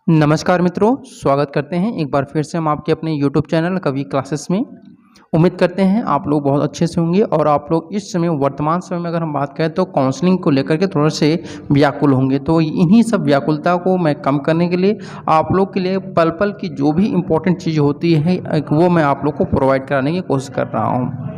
नमस्कार मित्रों, स्वागत करते हैं एक बार फिर से हम आपके अपने YouTube चैनल कवि क्लासेस में। उम्मीद करते हैं आप लोग बहुत अच्छे से होंगे और आप लोग इस समय वर्तमान समय में अगर हम बात करें तो काउंसलिंग को लेकर के थोड़े से व्याकुल होंगे। तो इन्हीं सब व्याकुलता को मैं कम करने के लिए आप लोग के लिए पल पल की जो भी इम्पोर्टेंट चीज़ होती है वो मैं आप लोग को प्रोवाइड कराने की कोशिश कर रहा हूँ।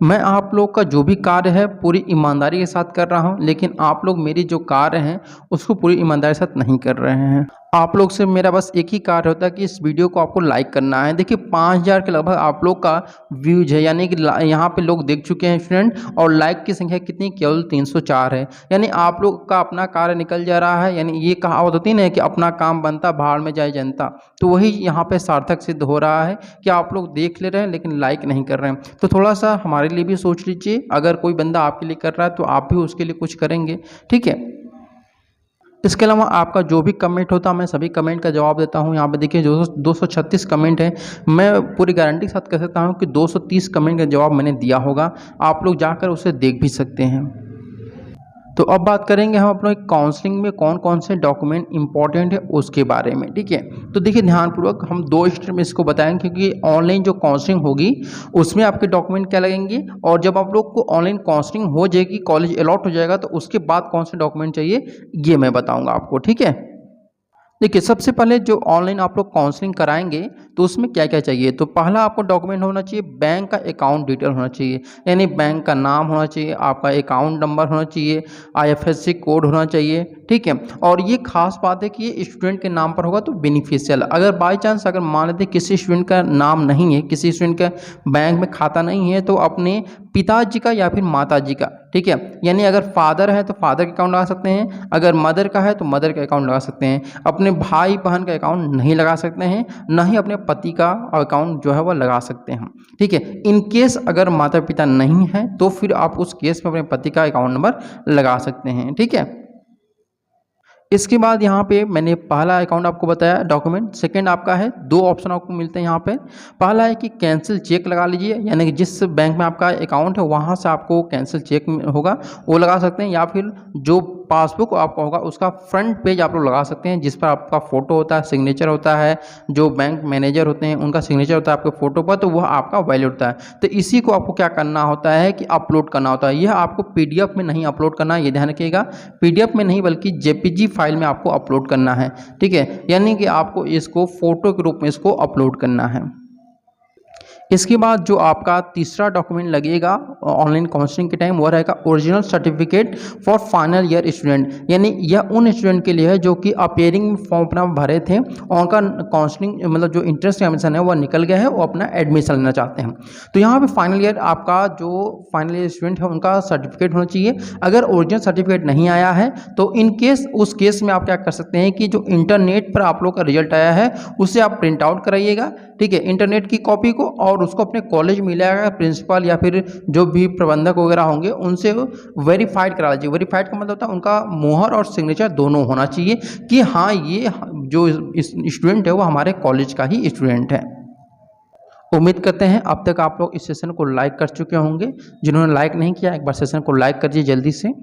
मैं आप लोग का जो भी कार्य है पूरी ईमानदारी के साथ कर रहा हूं, लेकिन आप लोग मेरी जो कार्य हैं उसको पूरी ईमानदारी के साथ नहीं कर रहे हैं। आप लोग से मेरा बस एक ही कार्य होता है कि इस वीडियो को आपको लाइक करना है। देखिए 5000 के लगभग आप लोग का व्यूज है, यानी कि यहाँ पे लोग देख चुके हैं स्टूडेंट, और लाइक की संख्या कितनी, केवल 304 है। यानी आप लोग का अपना कार्य निकल जा रहा है। यानी ये कहावत होती है ना कि अपना काम बनता भाड़ में जाए जनता, तो वही यहाँ पे सार्थक सिद्ध हो रहा है कि आप लोग देख ले रहे हैं लेकिन लाइक नहीं कर रहे हैं। तो थोड़ा सा हमारे लिए भी सोच लीजिए, अगर कोई बंदा आपके लिए कर रहा है तो आप भी उसके लिए कुछ करेंगे, ठीक है। इसके अलावा आपका जो भी कमेंट होता है मैं सभी कमेंट का जवाब देता हूं। यहाँ पे देखिए 236 कमेंट है, मैं पूरी गारंटी के साथ कह सकता हूं कि 230 कमेंट का जवाब मैंने दिया होगा। आप लोग जाकर उसे देख भी सकते हैं। तो अब बात करेंगे हम अपने काउंसलिंग में कौन कौन से डॉक्यूमेंट इंपॉर्टेंट है उसके बारे में, ठीक है। तो देखिए ध्यानपूर्वक हम दो स्टेप में इसको बताएंगे, क्योंकि ऑनलाइन जो काउंसलिंग होगी उसमें आपके डॉक्यूमेंट क्या लगेंगे, और जब आप लोग को ऑनलाइन काउंसलिंग हो जाएगी, कॉलेज अलॉट हो जाएगा, तो उसके बाद कौन से डॉक्यूमेंट चाहिए ये मैं बताऊँगा आपको, ठीक है। देखिए सबसे पहले जो ऑनलाइन आप लोग काउंसलिंग कराएंगे तो उसमें क्या क्या चाहिए। तो पहला आपको डॉक्यूमेंट होना चाहिए, बैंक का अकाउंट डिटेल होना चाहिए, यानी बैंक का नाम होना चाहिए, आपका अकाउंट नंबर होना चाहिए, IFSC कोड होना चाहिए, ठीक है। और ये खास बात है कि ये स्टूडेंट के नाम पर होगा तो बेनिफिशियल। अगर बाई चांस अगर मान लेते किसी स्टूडेंट का नाम नहीं है, किसी स्टूडेंट का बैंक में खाता नहीं है, तो अपने पिताजी का या फिर माताजी का, ठीक है। यानी अगर फादर है तो फादर का अकाउंट लगा सकते हैं, अगर मदर का है तो मदर का अकाउंट लगा सकते हैं। अपने भाई बहन का अकाउंट नहीं लगा सकते हैं, ना ही अपने पति का अकाउंट जो है वह लगा सकते हैं, ठीक है। इन केस अगर माता पिता नहीं है तो फिर आप उस केस में अपने पति का अकाउंट नंबर लगा सकते हैं, ठीक है। इसके बाद यहाँ पे मैंने पहला अकाउंट आपको बताया डॉक्यूमेंट। सेकंड आपका है, दो ऑप्शन आपको मिलते हैं यहाँ पे। पहला है कि कैंसिल चेक लगा लीजिए, यानी कि जिस बैंक में आपका अकाउंट है वहाँ से आपको कैंसिल चेक होगा वो लगा सकते हैं, या फिर जो पासबुक आपका होगा उसका फ्रंट पेज आप लोग लगा सकते हैं, जिस पर आपका फ़ोटो होता है, सिग्नेचर होता है, जो बैंक मैनेजर होते हैं उनका सिग्नेचर होता है आपके फ़ोटो पर, तो वह आपका वैलिड होता है। तो इसी को आपको क्या करना होता है कि अपलोड करना होता है। यह आपको PDF में नहीं अपलोड करना है, ये ध्यान रखिएगा। PDF में नहीं बल्कि JPG फाइल में आपको अपलोड करना है, ठीक है। यानी कि आपको इसको फ़ोटो के रूप में इसको अपलोड करना है। इसके बाद जो आपका तीसरा डॉक्यूमेंट लगेगा ऑनलाइन काउंसलिंग के टाइम वो रहेगा original certificate for final year student, यानी यह उन स्टूडेंट के लिए है जो कि अपेयरिंग फॉर्म अपना भरे थे और उनका काउंसलिंग मतलब जो इंट्रेंस एडमिशन है वो निकल गया है, वो अपना एडमिशन लेना चाहते हैं। तो यहाँ पे फाइनल ईयर आपका जो फाइनल ईयर स्टूडेंट है उनका सर्टिफिकेट होना चाहिए। अगर ओरिजिनल सर्टिफिकेट नहीं आया है तो इन केस उस केस में आप क्या कर सकते हैं कि जो इंटरनेट पर आप लोग का रिजल्ट आया है उसे आप प्रिंट आउट कराइएगा, ठीक है, इंटरनेट की कॉपी को, और उसको अपने कॉलेज में मिलाएगा, प्रिंसिपल या फिर जो भी प्रबंधक वगैरह होंगे उनसे वेरीफाइड करा लीजिए। वेरीफाइड का मतलब होता है उनका मोहर और सिग्नेचर दोनों होना चाहिए कि हाँ ये जो स्टूडेंट है वो हमारे कॉलेज का ही स्टूडेंट है। उम्मीद करते हैं अब तक आप लोग इस सेशन को लाइक कर चुके होंगे। जिन्होंने लाइक नहीं किया एक बार सेशन को लाइक कर दीजिए जल्दी से।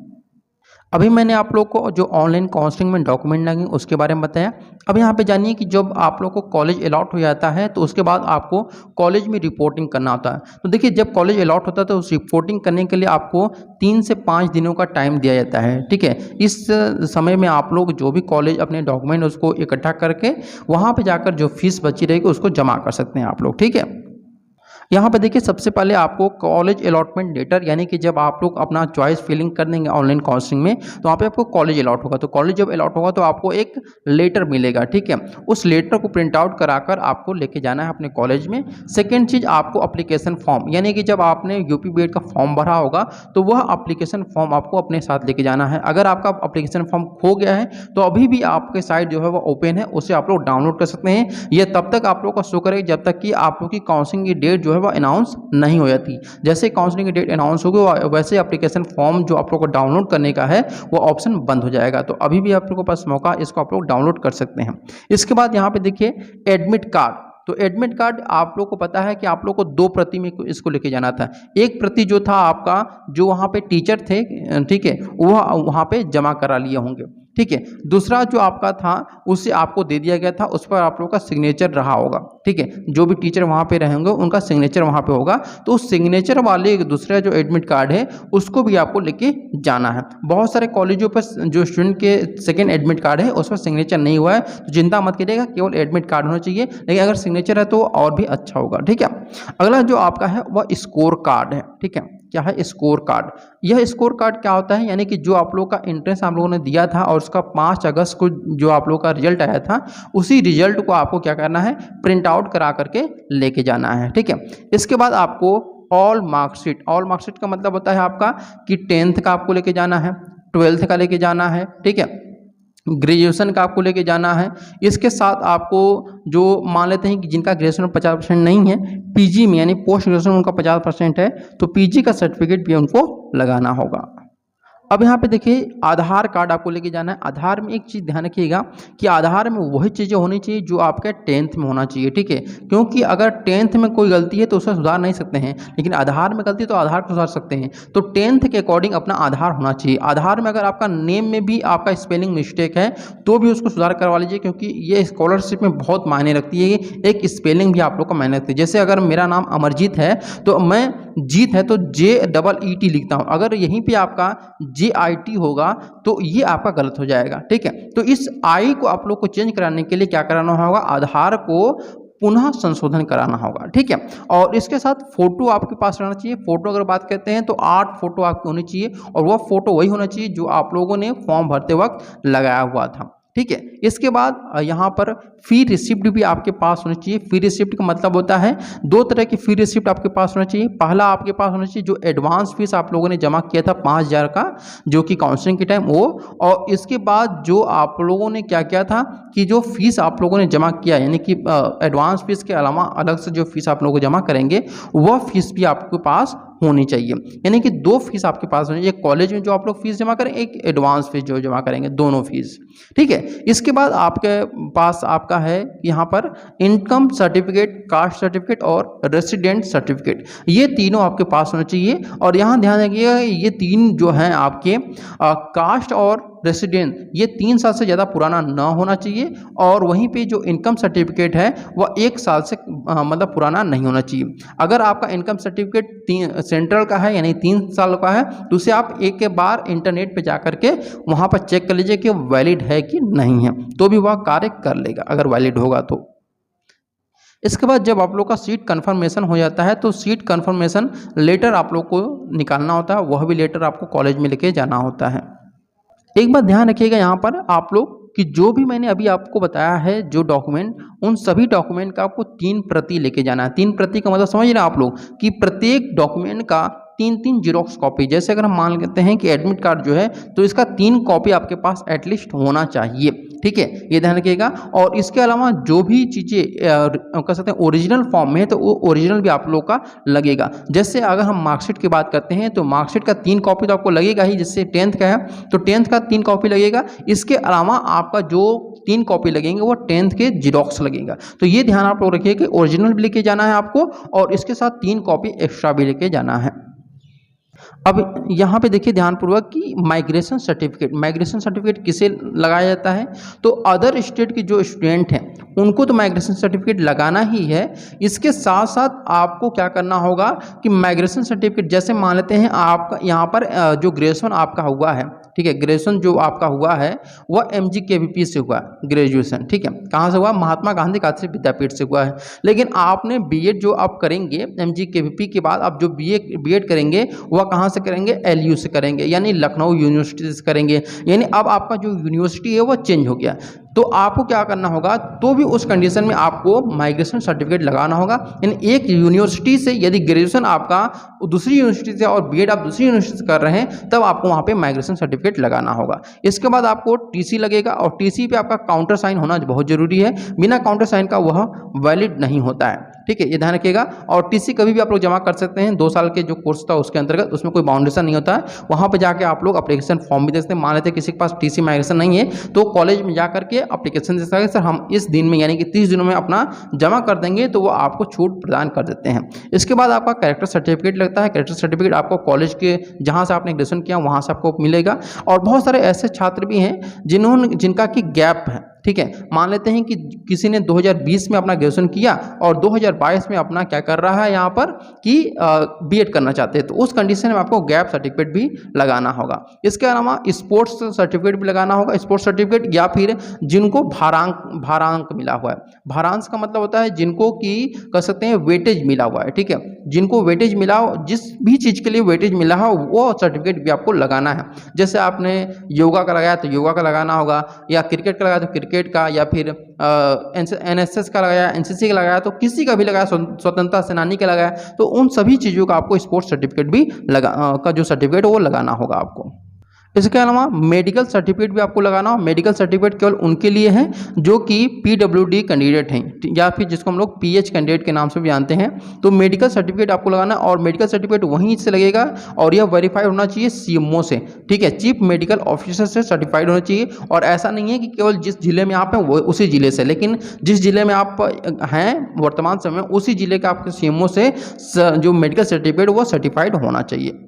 अभी मैंने आप लोग को जो ऑनलाइन काउंसलिंग में डॉक्यूमेंट लगेंगे उसके बारे में बताया। अब यहाँ पे जानिए कि जब आप लोग को कॉलेज अलॉट हो जाता है तो उसके बाद आपको कॉलेज में रिपोर्टिंग करना होता है। तो देखिए जब कॉलेज अलॉट होता है तो उस रिपोर्टिंग करने के लिए आपको 3 से 5 दिनों का टाइम दिया जाता है, ठीक है। इस समय में आप लोग जो भी कॉलेज अपने डॉक्यूमेंट उसको इकट्ठा करके वहाँ पर जाकर जो फीस बची रहेगी उसको जमा कर सकते हैं आप लोग, ठीक है। यहाँ पे देखिए सबसे पहले आपको कॉलेज अलॉटमेंट लेटर, यानी कि जब आप लोग अपना चॉइस फिलिंग कर देंगे ऑनलाइन काउंसलिंग में तो वहाँ पे आपको कॉलेज अलॉट होगा। तो कॉलेज जब अलॉट होगा तो आपको एक लेटर मिलेगा, ठीक है। उस लेटर को प्रिंट आउट कराकर आपको लेके जाना है अपने कॉलेज में। सेकेंड चीज़ आपको अप्लीकेशन फॉर्म, यानी कि जब आपने UP BED का फॉर्म भरा होगा तो वह अप्लीकेशन फॉर्म आपको अपने साथ लेके जाना है। अगर आपका अप्लीकेशन फॉर्म खो गया है तो अभी भी आपके साइट जो है वो ओपन है, उसे आप लोग डाउनलोड कर सकते हैं। यह तब तक आप लोग का शो करेगा जब तक कि आप लोग की काउंसलिंग की डेट जो है वो अनाउंस नहीं हो जाती। जैसे काउंसलिंग की डेट अनाउंस होगी वैसे एप्लीकेशन फॉर्म जो आप लोग को डाउनलोड करने का है वो ऑप्शन बंद हो जाएगा। तो अभी भी आप लोगों के पास मौका, इसको आप लोग डाउनलोड कर सकते हैं। इसके बाद यहाँ पे देखिए एडमिट कार्ड। तो एडमिट कार्ड आप लोग को पता है कि आप लोग को 2 प्रति में इसको लेके जाना था। एक प्रति जो था आपका जो वहाँ पे टीचर थे, ठीक है, वह वहाँ पे जमा करा लिए होंगे। ठीक है। दूसरा जो आपका था उससे आपको दे दिया गया था, उस पर आप लोगों का सिग्नेचर रहा होगा, ठीक है। जो भी टीचर वहाँ पे रहेंगे उनका सिग्नेचर वहाँ पे होगा, तो उस सिग्नेचर वाले दूसरा जो एडमिट कार्ड है उसको भी आपको लेके जाना है। बहुत सारे कॉलेजों पर जो स्टूडेंट के सेकेंड एडमिट कार्ड है उस पर सिग्नेचर नहीं हुआ है तो चिंता मत करिएगा, केवल एडमिट कार्ड होना चाहिए, लेकिन अगर सिग्नेचर है तो और भी अच्छा होगा, ठीक है। अगला जो आपका है वह स्कोर कार्ड है, ठीक है। क्या है? Score card. यह स्कोर कार्ड क्या होता है, यानी कि जो आप लोगों का एंट्रेंस आप लोगों ने दिया था और उसका 5 अगस्त को जो आप लोगों का रिजल्ट आया था, उसी रिजल्ट को आपको क्या करना है, प्रिंट आउट करा करके लेके जाना है, ठीक है। इसके बाद आपको ऑल मार्कशीट, ऑल मार्कशीट का मतलब होता है आपका कि 10th का आपको लेके जाना है, 12th का लेके जाना है, ठीक है, ग्रेजुएशन का आपको लेके जाना है। इसके साथ आपको जो मान लेते हैं कि जिनका ग्रेजुएशन में 50% नहीं है, पीजी में यानी पोस्ट ग्रेजुएशन उनका 50% है, तो पीजी का सर्टिफिकेट भी उनको लगाना होगा। अब यहाँ पे देखिए आधार कार्ड आपको लेके जाना है। आधार में एक चीज़ ध्यान रखिएगा कि आधार में वही चीज़ें होनी चाहिए जो आपके 10th में होना चाहिए, ठीक है। क्योंकि अगर 10th में कोई गलती है तो उसे सुधार नहीं सकते हैं, लेकिन आधार में गलती तो आधार को सुधार सकते हैं। तो 10th के अकॉर्डिंग अपना आधार होना चाहिए। आधार में अगर आपका नेम में भी आपका स्पेलिंग मिस्टेक है तो भी उसको सुधार करवा लीजिए, क्योंकि ये स्कॉलरशिप में बहुत मायने रखती है, एक स्पेलिंग भी आप लोग का मायने रखती है। जैसे अगर मेरा नाम अमरजीत है तो मैं जीत है तो JEET लिखता हूँ, अगर यहीं पे आपका JIT होगा तो ये आपका गलत हो जाएगा, ठीक है। तो इस आई को आप लोग को चेंज कराने के लिए क्या कराना होगा, आधार को पुनः संशोधन कराना होगा, ठीक है। और इसके साथ फोटो आपके पास रहना चाहिए। फोटो अगर बात करते हैं तो 8 फोटो आपकी होनी चाहिए, और वह फोटो वही होना चाहिए जो आप लोगों ने फॉर्म भरते वक्त लगाया हुआ था, ठीक है। इसके बाद यहाँ पर फी रिसिप्ट भी आपके पास होनी चाहिए। फी रिसिप्ट का मतलब होता है 2 तरह की फी रिसिप्ट आपके पास होना चाहिए। पहला आपके पास होना चाहिए जो एडवांस फीस आप लोगों ने जमा किया था 5000 का, जो कि काउंसलिंग के टाइम वो, और इसके बाद जो आप लोगों ने क्या किया था कि जो फीस आप लोगों ने जमा किया, यानी कि एडवांस फीस के अलावा अलग से जो फीस आप लोगों को जमा करेंगे वह फीस भी आपके पास होनी चाहिए। यानी कि 2 फीस आपके पास होनी चाहिए, एक कॉलेज में जो आप लोग फीस जमा करें, एक एडवांस फीस जो जमा करेंगे, दोनों फीस, ठीक है। इसके बाद आपके पास आपका है यहाँ पर इनकम सर्टिफिकेट, कास्ट सर्टिफिकेट और रेसिडेंट सर्टिफिकेट, ये तीनों आपके पास होने चाहिए। और यहाँ ध्यान रखिएगा ये 3 जो हैं आपके कास्ट और रेसिडेंट, ये 3 साल से ज़्यादा पुराना ना होना चाहिए, और वहीं पे जो इनकम सर्टिफिकेट है वह 1 साल से मतलब पुराना नहीं होना चाहिए। अगर आपका इनकम सर्टिफिकेट सेंट्रल का है यानी 3 साल का है तो उसे आप एक बार इंटरनेट पे जा करके वहाँ पर चेक कर लीजिए कि वैलिड है कि नहीं है, तो भी वह कार्य कर लेगा अगर वैलिड होगा तो। इसके बाद जब आप लोग का सीट कन्फर्मेशन हो जाता है तो सीट कन्फर्मेशन लेटर आप लोग को निकालना होता है, वह भी लेटर आपको कॉलेज में लेके जाना होता है। एक बात ध्यान रखिएगा यहाँ पर आप लोग कि जो भी मैंने अभी आपको बताया है जो डॉक्यूमेंट, उन सभी डॉक्यूमेंट का आपको 3 प्रति लेके जाना है। 3 प्रति का मतलब समझ रहे हैं आप लोग कि प्रत्येक डॉक्यूमेंट का 3-3 जीरोक्स कॉपी। जैसे अगर हम मान लेते हैं कि एडमिट कार्ड जो है तो इसका 3 कॉपी आपके पास एटलीस्ट होना चाहिए, ठीक है, ये ध्यान रखिएगा। और इसके अलावा जो भी चीज़ें कह सकते हैं ओरिजिनल फॉर्म में है तो वो ओरिजिनल भी आप लोग का लगेगा। जैसे अगर हम मार्कशीट की बात करते हैं तो मार्कशीट का 3 कॉपी तो आपको लगेगा ही, जैसे 10th का है तो 10th का 3 कॉपी लगेगा। इसके अलावा आपका जो 3 कॉपी लगेंगे वो 10th के जीरोक्स लगेगा। तो ये ध्यान आप लोग रखिए कि ओरिजिनल भी लेके जाना है आपको, और इसके साथ 3 कॉपी एक्स्ट्रा भी लेके जाना है। अब यहाँ पे देखिए ध्यानपूर्वक कि माइग्रेशन सर्टिफिकेट किसे लगाया जाता है, तो अदर स्टेट के जो स्टूडेंट हैं उनको तो माइग्रेशन सर्टिफिकेट लगाना ही है। इसके साथ साथ आपको क्या करना होगा कि माइग्रेशन सर्टिफिकेट, जैसे मान लेते हैं आपका यहाँ पर जो ग्रेजुएशन आपका हुआ है, ठीक है, ग्रेजुएशन जो आपका हुआ है वह MGKVP से हुआ ग्रेजुएशन, ठीक है, कहाँ से हुआ, महात्मा गांधी काशी विद्यापीठ से हुआ है। लेकिन आपने बीएड जो आप करेंगे MGKVP के बाद आप जो बीएड करेंगे वह कहाँ से करेंगे, LU से करेंगे, यानी लखनऊ यूनिवर्सिटी से करेंगे। यानी अब आपका जो यूनिवर्सिटी है वह चेंज हो गया, तो आपको क्या करना होगा, तो भी उस कंडीशन में आपको माइग्रेशन सर्टिफिकेट लगाना होगा। यानी एक यूनिवर्सिटी से यदि ग्रेजुएशन आपका दूसरी यूनिवर्सिटी से और बीएड आप दूसरी यूनिवर्सिटी से कर रहे हैं तब आपको वहाँ पे माइग्रेशन सर्टिफिकेट लगाना होगा। इसके बाद आपको TC लगेगा, और TC पे आपका काउंटर साइन होना बहुत जरूरी है, बिना काउंटर साइन का वह वैलिड नहीं होता है। ठीक है, ये ध्यान रखिएगा। और टीसी कभी भी आप लोग जमा कर सकते हैं, 2 साल के जो कोर्स था उसके अंतर्गत, उसमें कोई बाउंडेशन नहीं होता है। वहाँ पे जाके आप लोग एप्लीकेशन फॉर्म भी दे सकते हैं। मान लेते हैं किसी के पास टीसी माइग्रेशन नहीं है तो कॉलेज में जा करके एप्लीकेशन दे सकते हैं, सर हम इस दिन में यानी कि 30 दिनों में अपना जमा कर देंगे, तो वो आपको छूट प्रदान कर देते हैं। इसके बाद आपका कैरेक्टर सर्टिफिकेट लगता है। कैरेक्टर सर्टिफिकेट आपको कॉलेज के जहाँ से आपने ग्रेजुएशन किया वहाँ से आपको मिलेगा। और बहुत सारे ऐसे छात्र भी हैं जिनका कि गैप है, ठीक है। मान लेते हैं कि किसी ने 2020 में अपना ग्रेजुएशन किया और 2022 में अपना क्या कर रहा है यहाँ पर कि बीएड करना चाहते हैं, तो उस कंडीशन में आपको गैप सर्टिफिकेट भी लगाना होगा। इसके अलावा स्पोर्ट्स सर्टिफिकेट भी लगाना होगा, स्पोर्ट्स सर्टिफिकेट, या फिर जिनको भारांक मिला हुआ है। भारांश का मतलब होता है जिनको कि कह सकते हैं वेटेज मिला हुआ है, ठीक है। जिनको वेटेज मिला हो, जिस भी चीज़ के लिए वेटेज मिला हो वो सर्टिफिकेट भी आपको लगाना है। जैसे आपने योगा का लगाया तो योगा का लगाना होगा, या क्रिकेट का लगाया तो क्रिकेट का, या फिर एनएसएस का लगाया, एनसीसी का लगाया, तो किसी का भी लगाया, स्वतंत्रता सेनानी का लगाया, तो उन सभी चीज़ों का आपको स्पोर्ट्स सर्टिफिकेट भी का जो सर्टिफिकेट वो लगाना होगा आपको। इसके अलावा मेडिकल सर्टिफिकेट भी आपको लगाना हो। मेडिकल सर्टिफिकेट केवल उनके लिए है जो कि पीडब्ल्यूडी कैंडिडेट हैं, या फिर जिसको हम लोग पीएच कैंडिडेट के नाम से भी जानते हैं। तो मेडिकल सर्टिफिकेट आपको लगाना है, और मेडिकल सर्टिफिकेट वहीं से लगेगा और यह वेरीफाइड होना चाहिए सीएमओ से, ठीक है, चीफ मेडिकल ऑफिसर से सर्टिफाइड होना चाहिए। और ऐसा नहीं है कि केवल जिस जिले में आप हैं वो उसी जिले से, लेकिन जिस जिले में आप हैं वर्तमान समय में उसी जिले का आपके सीएमओ से जो मेडिकल सर्टिफिकेट वो सर्टिफाइड होना चाहिए।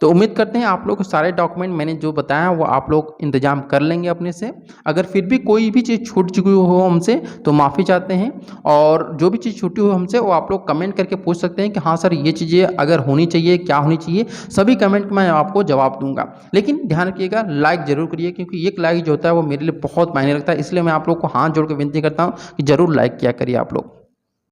तो उम्मीद करते हैं आप लोग सारे डॉक्यूमेंट मैंने जो बताया वो आप लोग इंतजाम कर लेंगे अपने से। अगर फिर भी कोई भी चीज़ छूट चुकी हो हमसे तो माफ़ी चाहते हैं, और जो भी चीज़ छूटी हो हमसे वो आप लोग कमेंट करके पूछ सकते हैं कि हाँ सर ये चीज़ें अगर होनी चाहिए, क्या होनी चाहिए, सभी कमेंट मैं आपको जवाब दूंगा। लेकिन ध्यान रखिएगा, लाइक जरूर करिए, क्योंकि एक लाइक जो होता है वो मेरे लिए बहुत मायने रखता है। इसलिए मैं आप लोग को हाथ जोड़ के विनती करता हूँ कि जरूर लाइक किया करिए आप लोग।